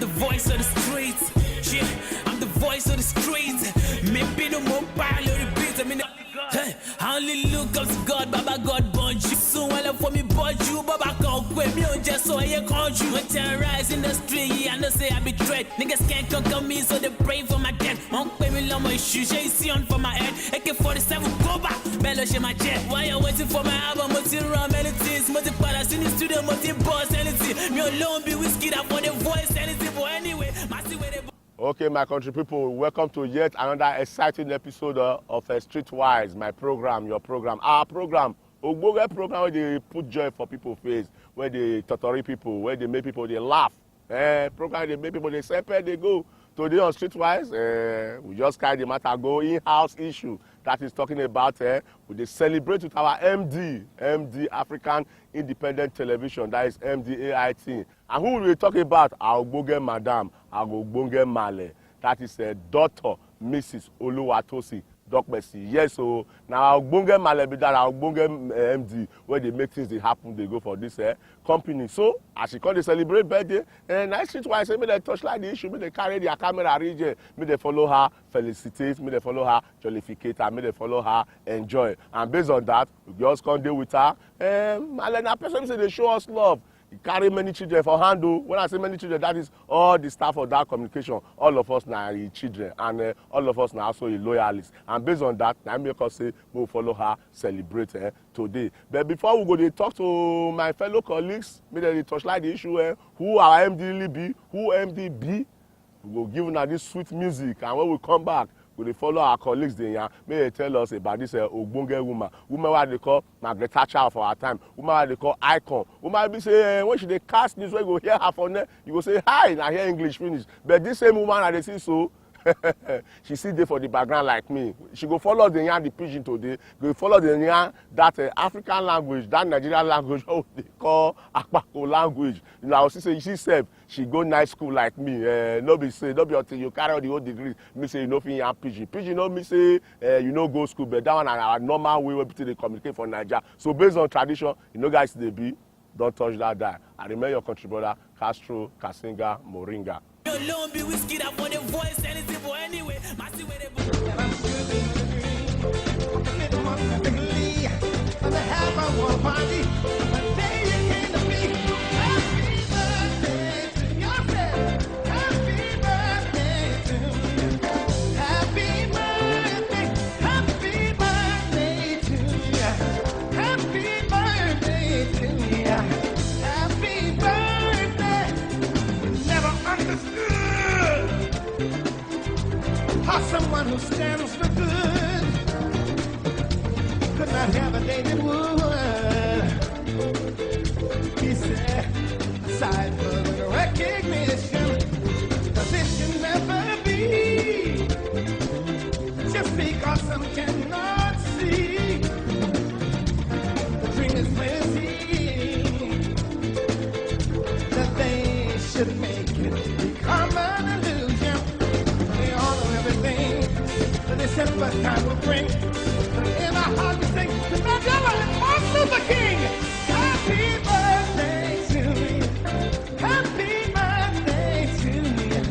the voice of the streets. Yeah, I'm the voice of the streets. Maybe no more pile of the beats. I mean, hey, I only look up to God, Baba God born you. Soon well for me, but you, Baba can't quit me on just so I can't you. When terrorize in the street, I know say I be dread. Niggas can't conquer me, so they pray for my death. Won't pay me long my shoes, you see on for my head. AK-47, go back, bellow shit my jet. While you're waiting for my album, multi rum anything, multi palace in the studio, multi boss anything. Me alone be whiskey that for the voice anything. But anyway, my see where they. Okay, my country people, welcome to yet another exciting episode of Streetwise, my program, your program, our program. Ogboge program where they put joy for people's face, where they torture people, where they make people they laugh. Program they make people they separate, they go. Today on Streetwise, we just carry the matter go in-house issue. That is talking about we they celebrate with our MD African Independent Television, that is MDAIT. And who will we talk about? Our Ogboge Madam, our Ogboge Male. That is Dr. Mrs. Oluwatosi Dokbesi. Yes, so now Ogbonge Male be that our Ogbonge MD where they make things they happen, they go for this company. So as she call they celebrate birthday, nice Streetwise say me they touch like the issue, me they carry their camera region, me they follow her, felicitate, me they follow her, jollificate, and me they follow her, enjoy. And based on that, we just come deal with her. Male na person say they show us love. He carry many children for handle. When I say many children, that is all the staff of that communication. All of us now are children, and all of us now also loyalists. And based on that, I make us say we'll follow her, celebrate today. But before we go, they talk to my fellow colleagues. Maybe they touch like the issue who our MD really be, who MD be. We will give them this sweet music, and when we come back, we will follow our colleagues there. May they tell us about this Ogbonge woman. Woman what they call Margaret Thatcher of our time. Woman what they call icon. Woman be say when she they cast news, when you go hear her from there, you go say hi, and I hear English finish. But this same woman that they see so. She sit there for the background like me. She go follow the yarn the pidgin today. Go follow the yarn that African language, that Nigerian language, what they call Akpako language. You know, she said she go nice school like me. No be say, no be until you carry all the whole degree. Me say you know fin yarn pidgin. Pidgin no me say you know go school, but that one our normal way where people they communicate for Nigeria. So based on tradition, you know guys they be. Don't touch that die. I remember your country brother Castro Kasinga Moringa. Alone be whiskey that for the voice anything. But anyway, my see where they someone who stands for good could not have a day that would. He said, aside from the recognition, this can never be. Just because some cannot see, the dream is plenty, that they should make it become an illusion. They said what time will bring. In our heart we sing the Mandela and Martin Luther King. Happy birthday to you. Happy birthday to you.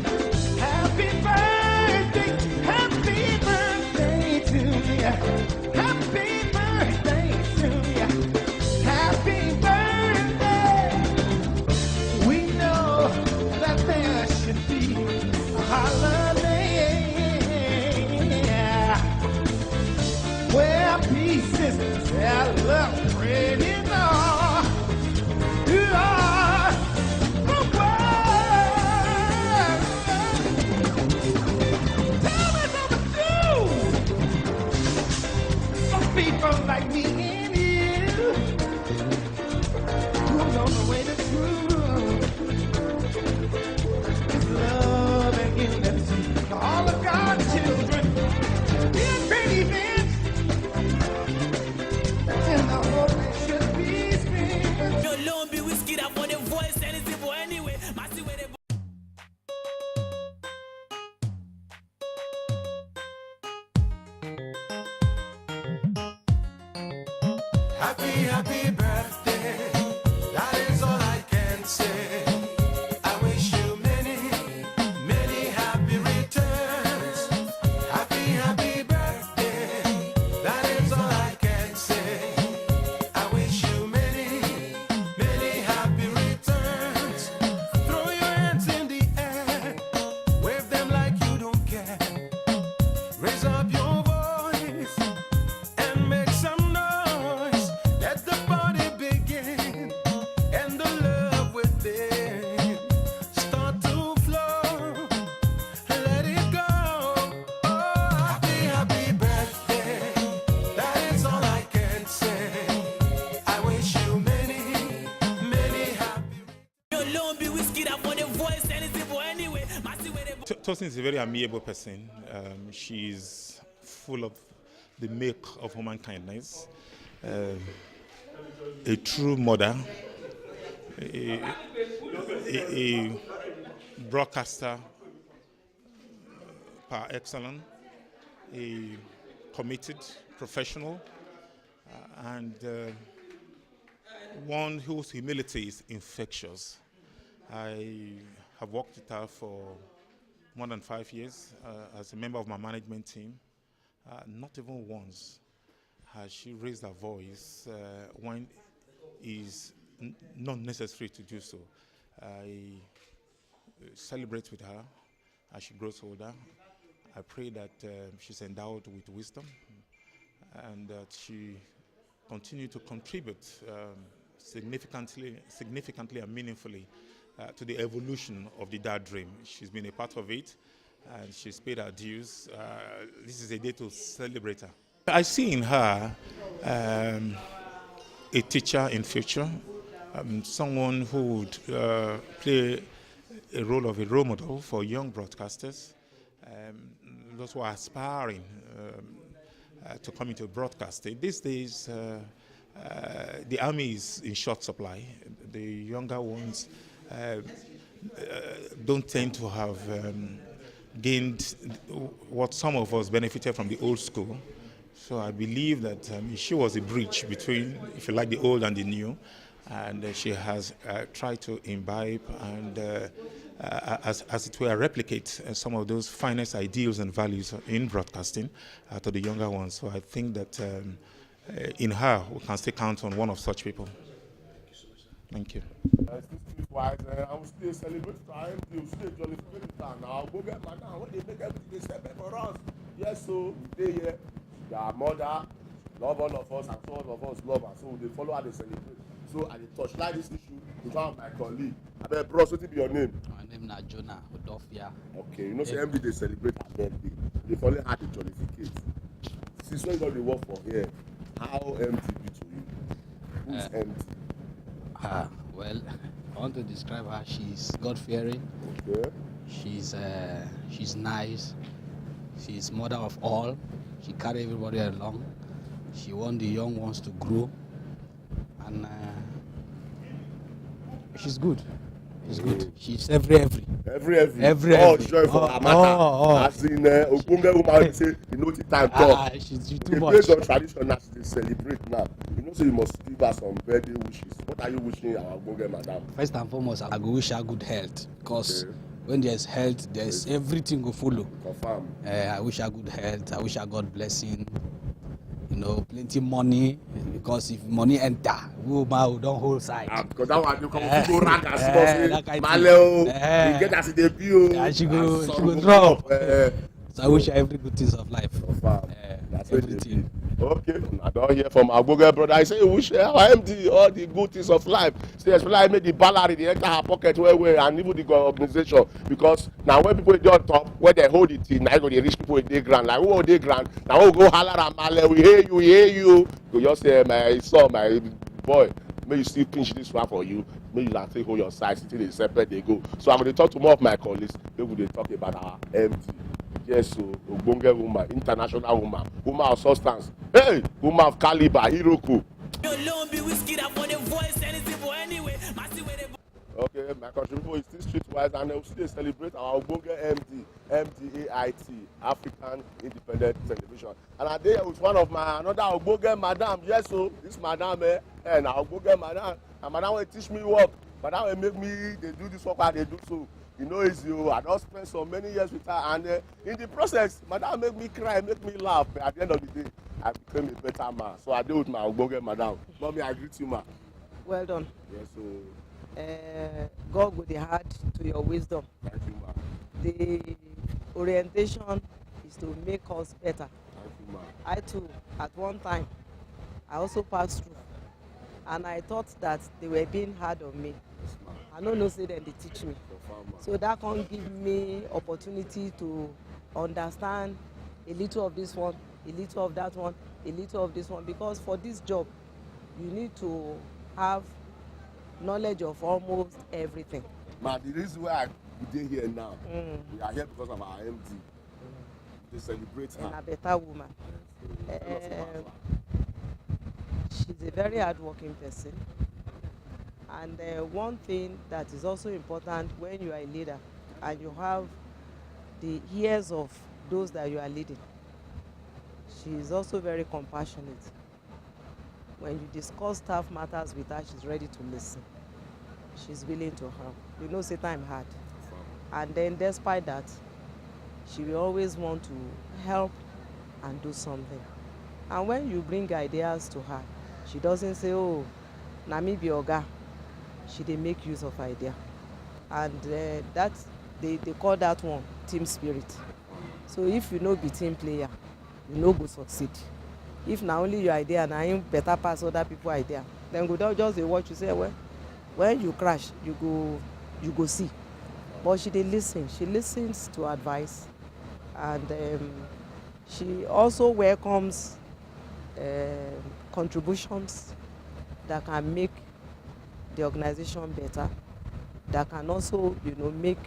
Happy birthday to you. Happy birthday to you. Happy birthday. We know that there should be a holiday where peace is celebrated all. You are the world. Tell me something new. Some people like me and you who know the way to truth is love and unity to all of God's children. In great events. alone be whiskey that for the voice anything. But anyway, my see where they. Happy birthday. That is all I can say. I wish you many Tosin is a very amiable person. She's full of the milk of human kindness, a true mother, a broadcaster par excellence, a committed professional, and one whose humility is infectious. I have worked with her for more than 5 years as a member of my management team. Not even once has she raised her voice when it is not necessary to do so. I celebrate with her as she grows older. I pray that she's endowed with wisdom and that she continue to contribute significantly and meaningfully to the evolution of the Dad Dream. She's been a part of it, and she's paid her dues. This is a day to celebrate her. I see in her a teacher in future, someone who would play a role of a role model for young broadcasters, those who are aspiring to come into broadcasting. These days, the army is in short supply. The younger ones don't tend to have gained what some of us benefited from the old school. So I believe that she was a bridge between, if you like, the old and the new, and she has tried to imbibe and, as it were, replicate some of those finest ideals and values in broadcasting to the younger ones. So I think that in her, we can still count on one of such people. Thank you. Wise, I will still celebrate time, we will still jollificate time. Now I'll go get my down when they make everything they set for us. Yes, so they here, their mother, love all of us, and so all of us love her. So they follow how they celebrate. So I touch like this issue with one of my colleague. I mean, bros, what be your name? My name is Jonah Odofia. Okay, you know, say MD they celebrate her birthday. They follow how they jollificate. Since when you got the work for here, how MD be to you? Who's MD? Well, I want to describe her. She's God-fearing. Okay. She's nice. She's mother of all. She carry everybody along. She want the young ones to grow, and she's good. She's good. She's every. Oh, joy for her matter. As in Ogbonge woman say, you know the time talk. She's too The much. based on tradition as they celebrate now. You know, so you must give her some birthday wishes. What are you wishing our Ogbonge madam? First and foremost, I go wish her good health, because when there's health, there's everything go follow. Confirm. I wish her good health. I wish her God blessing. You know, plenty money, because if money enter, woman don't hold side. Because that one you come to go rag as that kind well. Maleo, thing. you get as it debut. She go drop. So I wish her every good things of life. Confirm. That's everything. Okay, I don't hear from our Ogbonge brother. I say we wish our MD all the good things of life. Say especially I made the ballad they enter her pocket where and even the organization, because now when people dey on top where they hold it in, now go the rich people in the ground. Like who hold the ground? Now we go holler and male, we hear you. You just say my son, my boy, may you still pinch this one for you. May you like take hold your side, still they separate they go. So I'm going to talk to more of my colleagues. They will talk about our MD. Yes, so Ogbonge woman, international woman, woman of substance. Hey, woman of caliber, Hiroko. Okay, my country people is still streetwise and we still celebrate our Ogbonge MD, MDAIT, African Independent Television. And I'm there with one of my another Ogbonge madam. Yes, so this madam, and our Ogbonge madam, and madam will teach me work. Madam will make me they do this work and they do so. You know, it's you. I don't spend so many years with her, and in the process, madam make me cry, make me laugh. But at the end of the day, I became a better man. So I deal with my Ogbonge madam. Mommy, I greet you, ma. Well done. Yes, so God will add to your wisdom. thank you, ma. The orientation is to make us better. Thank you, ma. I too, at one time, I also passed through, and I thought that they were being hard on me. Yes, ma. I don't know, say them they teach me. Confirm, ma. So that can give me opportunity to understand a little of this one, a little of that one, a little of this one, because for this job, you need to have knowledge of almost everything. Man, the reason why we are here now, we are here because of our MD. They celebrate her. And a better woman. Tell us about her. She's a very hardworking person. And one thing that is also important when you are a leader and you have the ears of those that you are leading, she is also very compassionate. When you discuss staff matters with her, she's ready to listen. She's willing to help. You know, say time hard. And then despite that, she will always want to help and do something. And when you bring ideas to her, she doesn't say, oh, na me be oga. She dey make use of idea. And they call that one team spirit. So if you no be team player, you no go succeed. If na only your idea na him better pass other people idea, then go down just dey watch you say, well, when you crash, you go see. But she dey listen. She listens to advice, and she also welcomes contributions that can make the organization better, that can also, make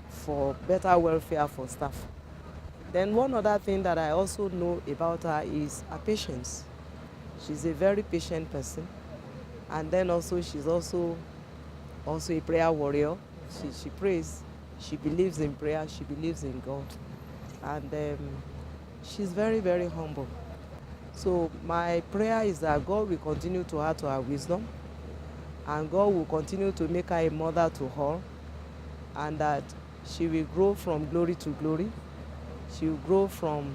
for better welfare for staff. Then one other thing that I also know about her is her patience. She's a very patient person, and then also she's also a prayer warrior. She prays. She believes in prayer. She believes in God, and she's very, very humble. So my prayer is that God will continue to add to her wisdom, and God will continue to make her a mother to all, and that she will grow from glory to glory. She will grow from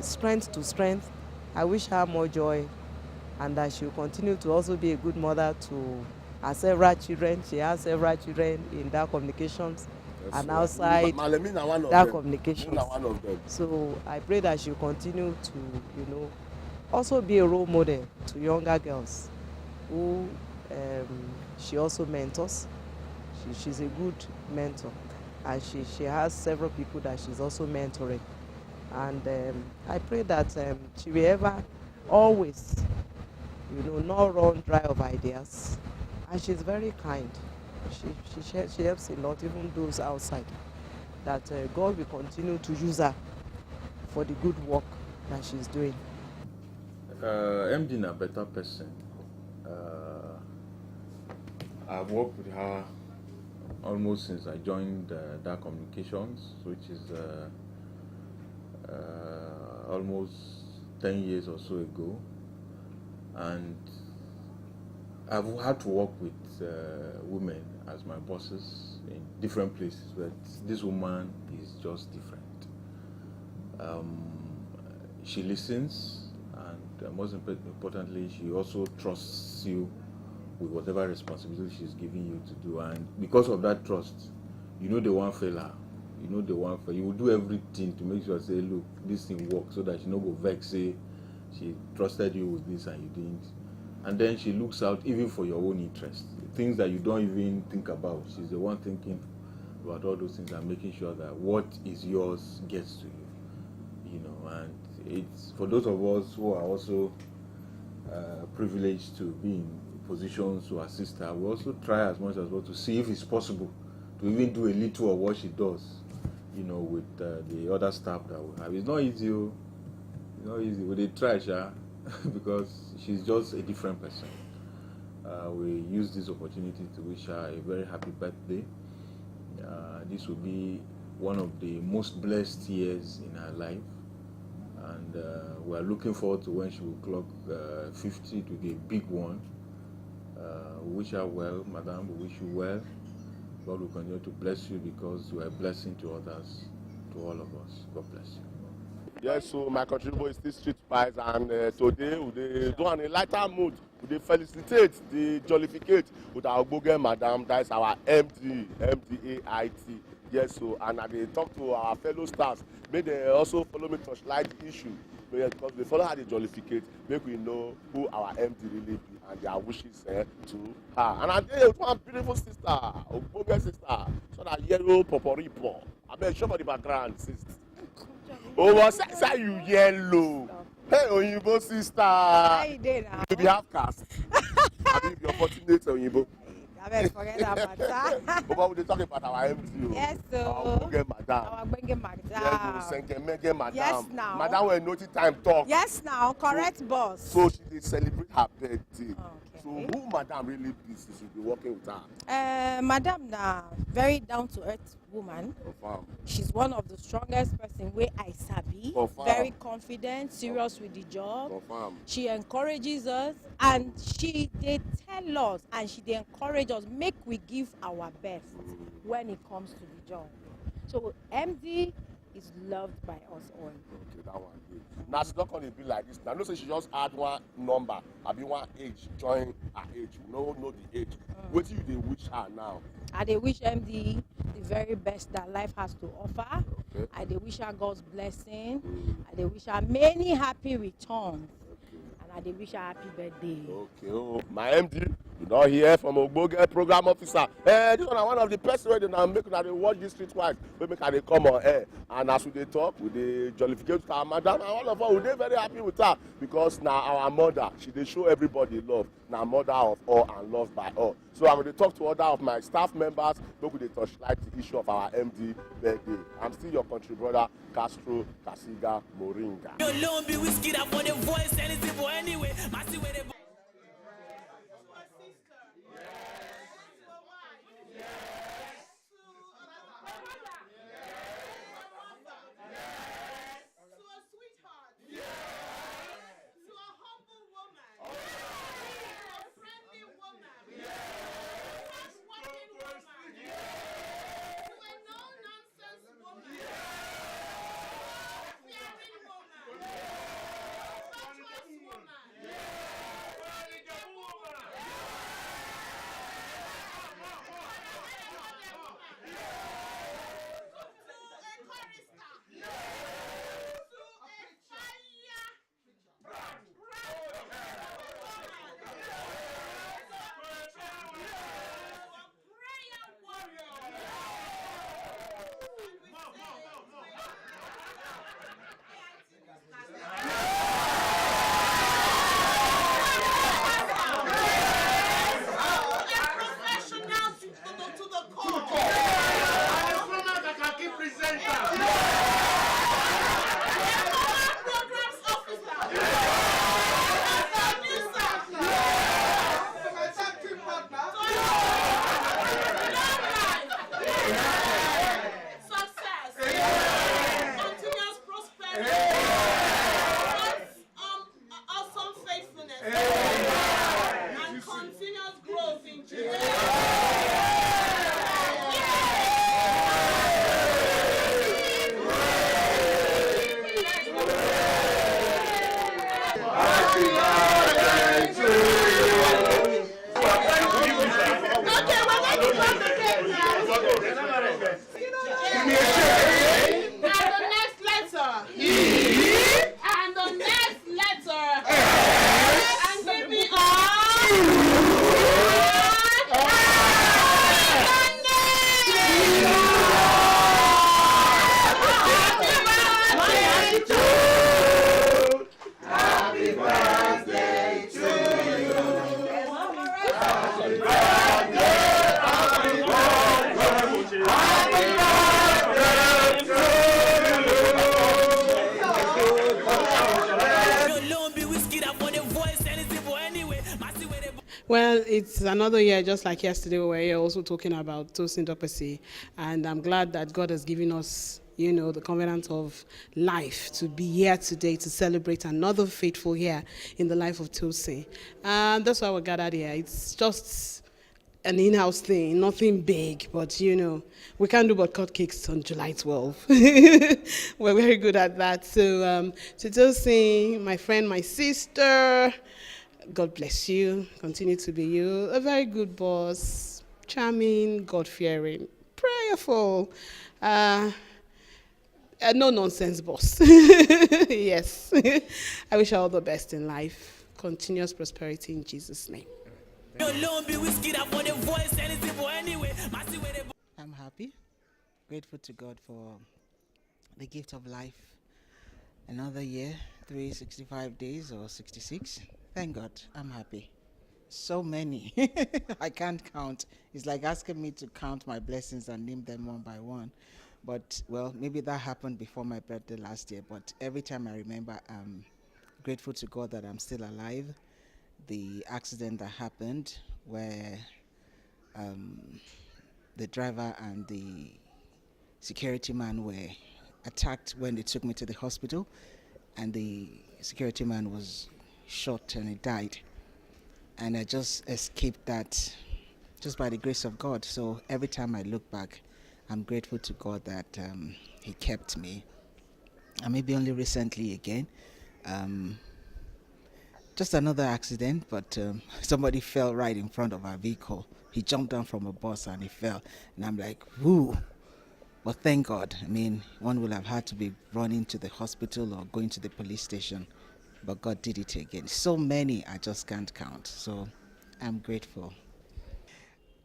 strength to strength. I wish her more joy, and that she will continue to also be a good mother to her several children. She has several children in that communications, yes, and outside that communications. So I pray that she will continue to, also be a role model to younger girls who she also mentors. She's a good mentor, and she has several people that she's also mentoring. And I pray that she will ever, always, not run dry of ideas. And she's very kind. She helps a lot, even those outside. That God will continue to use her for the good work that she's doing. MD is a better person. I've worked with her almost since I joined DAR Communications, which is almost 10 years or so ago. And I've had to work with women as my bosses in different places, but this woman is just different. She listens, and most importantly, she also trusts you with whatever responsibility she's giving you to do. And because of that trust, they won't fail her. You will do everything to make sure, say, look, this thing works, so that she no go vex, say she trusted you with this and you didn't. And then she looks out even for your own interest, things that you don't even think about. She's the one thinking about all those things and making sure that what is yours gets to you. And it's for those of us who are also privileged to be in positions to assist her. We also try as much as well to see if it's possible to even do a little of what she does, with the other staff that we have. It's not easy. It's not easy. We try, because she's just a different person. We use this opportunity to wish her a very happy birthday. This will be one of the most blessed years in her life, and we are looking forward to when she will clock 50. It will be a big one. We wish her well, madam. We wish you well. God will continue to bless you because you are a blessing to others, to all of us. God bless you. Yes, so my country boy is still Street Pies, and today we do on a lighter mood. We felicitate, the jollificate with our Ogboge madam. That is our MD, MDAIT. Yes, so and they talk to our fellow stars. May they also follow me touchlight the issue, because they follow how they jollificate. Make we know who our MD really be and their wishes to her. And I tell you, one beautiful sister, Ogboge sister, so that yellow poporipo. I mean, show for the background, sister. Oh, say you yellow. Hey, Oyinbo sister. How you doing now? You be half caste. I mean, you're fortunate, Oyinbo. I beg forget that matter. But we dey talk about our MD. Yes, so Our Ogbonge madam. our Bengue Madam. Yes, Senkemege madam. Yes, now. Madam wey no time talk. Yes, now, correct boss. So she dey celebrate her birthday. Okay. So who madam really be since you be working with her? Madam na very down to earth woman. Confirm. She's one of the strongest person wey I sabi. Confirm. Very confident, serious with the job. Confirm. She encourages us and she dey tell us and she dey encourage us make we give our best when it comes to the job. So MD is loved by us all. Okay, that one good. Now she's not gonna be like this. Now no say she just add one number, abi one age, join her age. We no know the age. Wetin you dey wish her now? I dey wish MD the very best that life has to offer. Okay. I dey wish her God's blessing. I dey wish her many happy returns. And I dey wish her happy birthday. Okay, oh, my MD, you don't hear from Ogbonge program officer. This one of the person wey dey now make una dey watch this streetwise. We make her dey come on air. And as we dey talk, we dey jollificate with our madam, and all of us we dey very happy with her because na our mother. She dey show everybody love. Na mother of all and loved by all. So I'm going to talk to other of my staff members. Make we dey touchlight the issue of our MD birthday. I'm still your country brother, Castro Kasiga Moringa. Your loan be whiskey that for the voice, anything for anyway. Massy with the Well, it's another year, just like yesterday, we were here also talking about Tosin Dopesi, and I'm glad that God has given us, you know, the covenant of life to be here today to celebrate another faithful year in the life of Tosin. And that's why we're gathered here. It's just an in-house thing, nothing big, but, you know, we can't do but cut cakes on July 12. We're very good at that. So, to Tosin, my friend, my sister, God bless you. Continue to be you. A very good boss, charming, God-fearing, prayerful, a no-nonsense boss. Yes. I wish her all the best in life. Continuous prosperity in Jesus' name. I'm happy, grateful to God for the gift of life. Another year, 365 days or 66. Thank God, I'm happy. So many. I can't count. It's like asking me to count my blessings and name them one by one. But, well, maybe that happened before my birthday last year. But every time I remember, I'm grateful to God that I'm still alive. The accident that happened where the driver and the security man were attacked when they took me to the hospital, and the security man was shot and he died. And I just escaped that just by the grace of God. So every time I look back, I'm grateful to God that He kept me. And maybe only recently again, just another accident, but somebody fell right in front of our vehicle. He jumped down from a bus and he fell. And I'm like, whoo. But thank God. I mean, one would have had to be running to the hospital or going to the police station. But God did it again. So many I just can't count. So I'm grateful.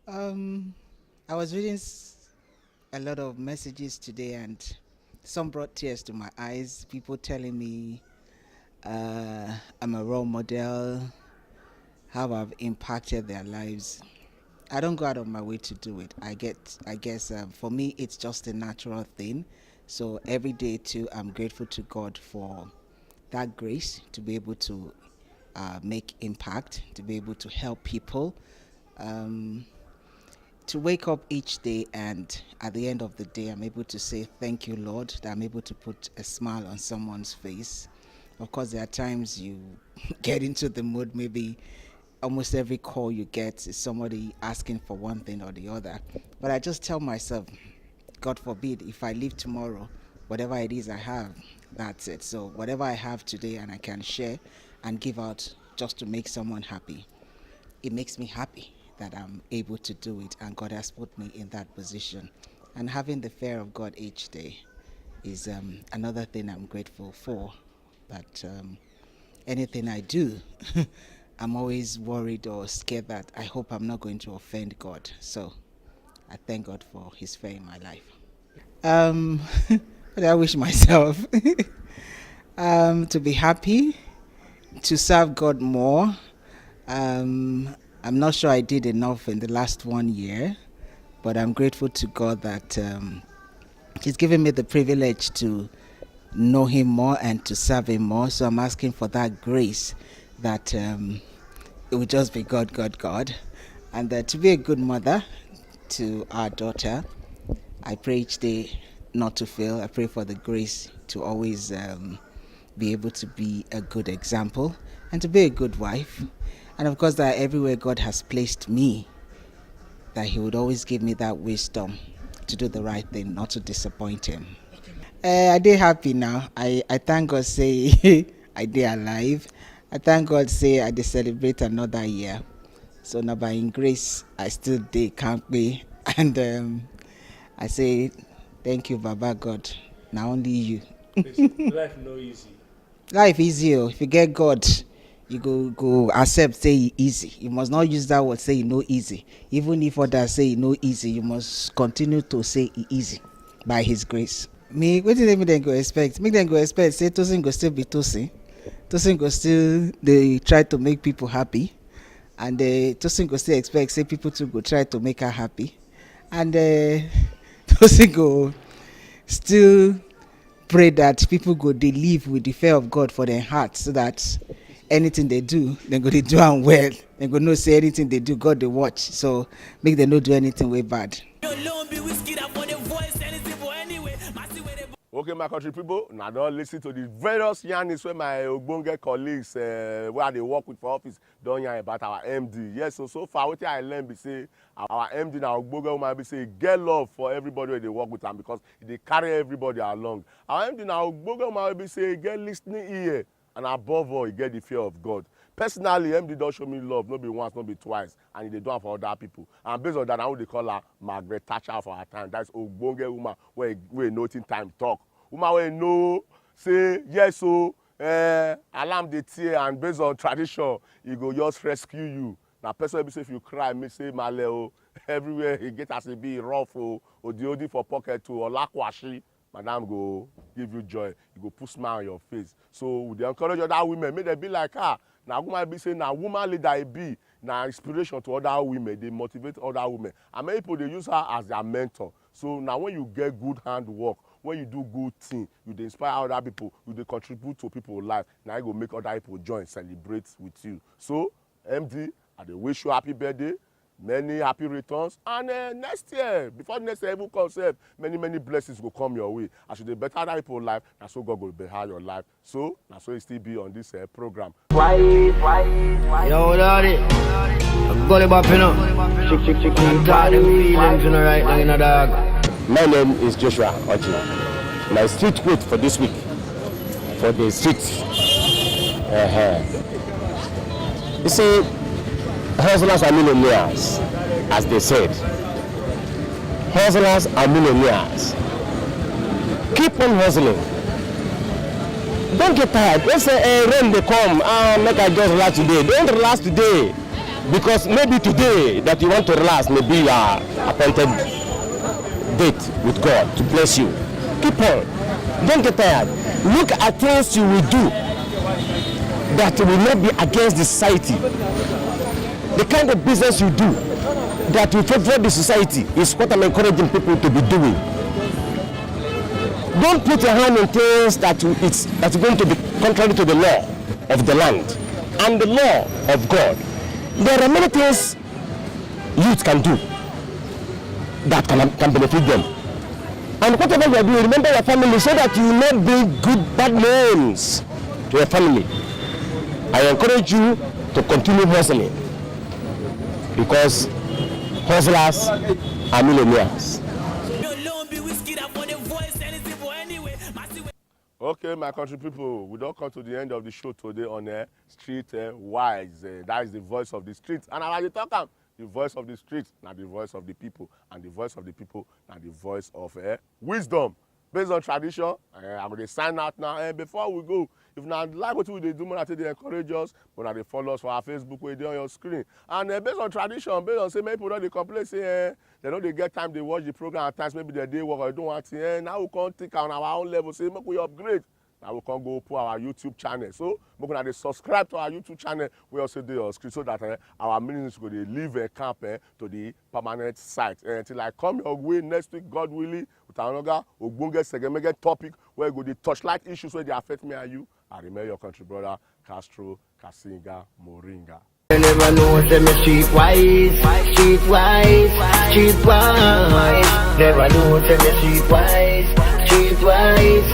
I was reading a lot of messages today, and some brought tears to my eyes. People telling me I'm a role model, how I've impacted their lives. I don't go out of my way to do it. I guess for me it's just a natural thing. So every day too, I'm grateful to God for that grace to be able to make impact, to be able to help people, to wake up each day, and at the end of the day I'm able to say thank you, Lord, that I'm able to put a smile on someone's face. Of course, there are times you get into the mood. Maybe almost every call you get is somebody asking for one thing or the other. But I just tell myself, God forbid, if I leave tomorrow, whatever it is I have, that's it. So whatever I have today and I can share and give out just to make someone happy, it makes me happy that I'm able to do it, and God has put me in that position. And having the fear of God each day is another thing I'm grateful for. That anything I do, I'm always worried or scared that I hope I'm not going to offend God. So I thank God for His fear in my life. What do I wish myself? To be happy, to serve God more. I'm not sure I did enough in the last 1 year, but I'm grateful to God that He's given me the privilege to know Him more and to serve Him more. So I'm asking for that grace that it will just be God, God, God. And to be a good mother to our daughter. I pray each day not to fail. I pray for the grace to always be able to be a good example and to be a good wife. And of course, that everywhere God has placed me, that He would always give me that wisdom to do the right thing, not to disappoint Him. I did happy now. I thank God say I did alive. I thank God say I did celebrate another year. So now by in grace, I still did can't be. And I say thank you, Baba God. Now only you. Life no easy. Life easy. If you get God, you go accept say it easy. You must not use that word say it no easy. Even if others say it no easy, you must continue to say it easy by His grace. Me, what did they go expect? Make them go expect say Tosin go still be Tosin. Tosin go still they try to make people happy, and Tosin go still expect say people to go try to make her happy, and Tosin go still pray that people go they live with the fear of God for their heart, so that anything they do, they go they do am well. They go no say anything they do, God they watch. So make them not do anything way bad. Okay, my country people, now don't listen to the various yarnings where my ogbonge colleagues where they work with for office don't yarn about our MD. Yes, so far what I learned be say our MD now ogbonge woman be say get love for everybody where they work with them, because they carry everybody along. Our MD now ogbonge woman be say get listening ear, and above all, you get the fear of God. Personally, MD don't show me love, not be once, not be twice, and they do it for other people. And based on that, now they call her Margaret Thatcher for her time. That's ogbonge woman where nothing time talk. Woman wey know say yes o alarm dey tear, and based on tradition e go just rescue you. Na person wey be say if you cry me say male o, everywhere e get as e be rough o, odi for pocket o, olakwashi madam go give you joy, you go put smile on your face. So we dey encourage other women make dem be like her. Na woman be say na woman leader e be, na inspiration to other women, they motivate other women, and many people they use her as their mentor. So now when you get good handwork, when you do good thing, you dey inspire other people, you dey contribute to people's life, now you go make other people join, celebrate with you. So MD, I dey wish you happy birthday, many happy returns, and next year, before next year even come sef, many blessings go come your way. As you dey better other people's life, na so God go better your life. So na so you still be on this program. Yo, daddy, I'm gonna bop in up. I'm tired of feelings in the right now in the dog. My name is Joshua Ochi. My street quote for this week, for the streets. You see, hustlers are millionaires, as they said. Hustlers are millionaires. Keep on hustling. Don't get tired. Don't say, hey, rain they come, make I just relax today. Don't relax today, because maybe today that you want to relax may be your appointed date with God to bless you. Keep on. Don't get tired. Look at things you will do that will not be against the society. The kind of business you do that will favor the society is what I'm encouraging people to be doing. Don't put your hand in things that's going to be contrary to the law of the land and the law of God. There are many things youth can do that can benefit them. And whatever you are doing, remember your family so that you will not bring bad names to your family. I encourage you to continue hustling, because hustlers are millionaires. Okay, my country people, we don't come to the end of the show today on Street Wise. That is the voice of the streets. And I talk about the voice of the streets, not the voice of the people. And the voice of the people, not the voice of wisdom. Based on tradition, I'm going to sign out now. Before we go, if not like what we do, more they encourage us, but they follow us for our Facebook where they on your screen. And based on tradition, based on say many people they complain, say they know they get time they watch the program at times, maybe they day work or they don't want to. Now we can't think on our own level, say make we upgrade. Now we can go put our YouTube channel. So we're going to subscribe to our YouTube channel. We also do our screen so that our ministry will leave a camp to the permanent site. Until I come your way next week, God willing, with another Ogbonge Segemege topic where we go the touchlight issues where they affect me and you. I remember your country brother, Castro, Kasinga, Moringa. You never know, say me streetwise. Never know, say me streetwise. Streetwise.